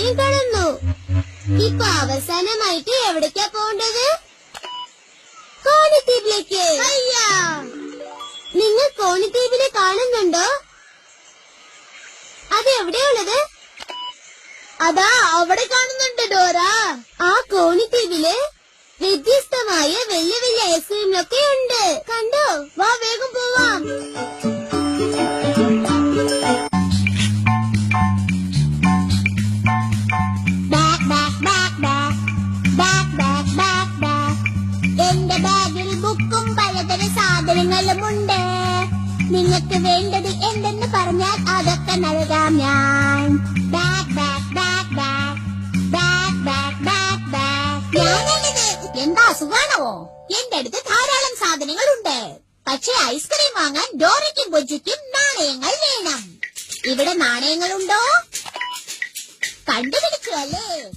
കടന്നു. ഇപ്പൊ അവസാനമായിട്ട് എവിടേക്കാ പോണ്ടത്? കോണിദ്വീപിലേക്ക്. അയ്യാ, നിങ്ങൾ കോണിദ്വീപിനെ കാണുന്നുണ്ടോ? അത് എവിടെയുള്ളത്? അതാ അവിടെ കാണുന്നുണ്ട് ഡോറ. ആ കോണിദ്വീപില് വ്യത്യസ്തമായ വലിയ വലിയ ഐസ്ക്രീമിലൊക്കെ ഉണ്ട്. കണ്ടോ? വാ, വേഗം പോവാം. എന്റെ ബാഗിൽ ബുക്കും പലതരം സാധനങ്ങളുമുണ്ട്. നിങ്ങൾക്ക് വേണ്ടത് എന്തെന്ന് പറഞ്ഞാൽ അതൊക്കെ നൽകാം ഞാൻ. Bag bag bag bag bag bag bag bag. ഞാനാണിത്. എന്താ സുഖാണോ? എന്റെ അടുത്ത് ധാരാളം സാധനങ്ങളുണ്ട്. പക്ഷെ ഐസ്ക്രീം വാങ്ങാൻ ഡോറയ്ക്കും ബുജ്ജിക്കും നാണയങ്ങൾ വേണം. ഇവിടെ നാണയങ്ങളുണ്ടോ? കണ്ടുപിടിച്ചു അല്ലേ?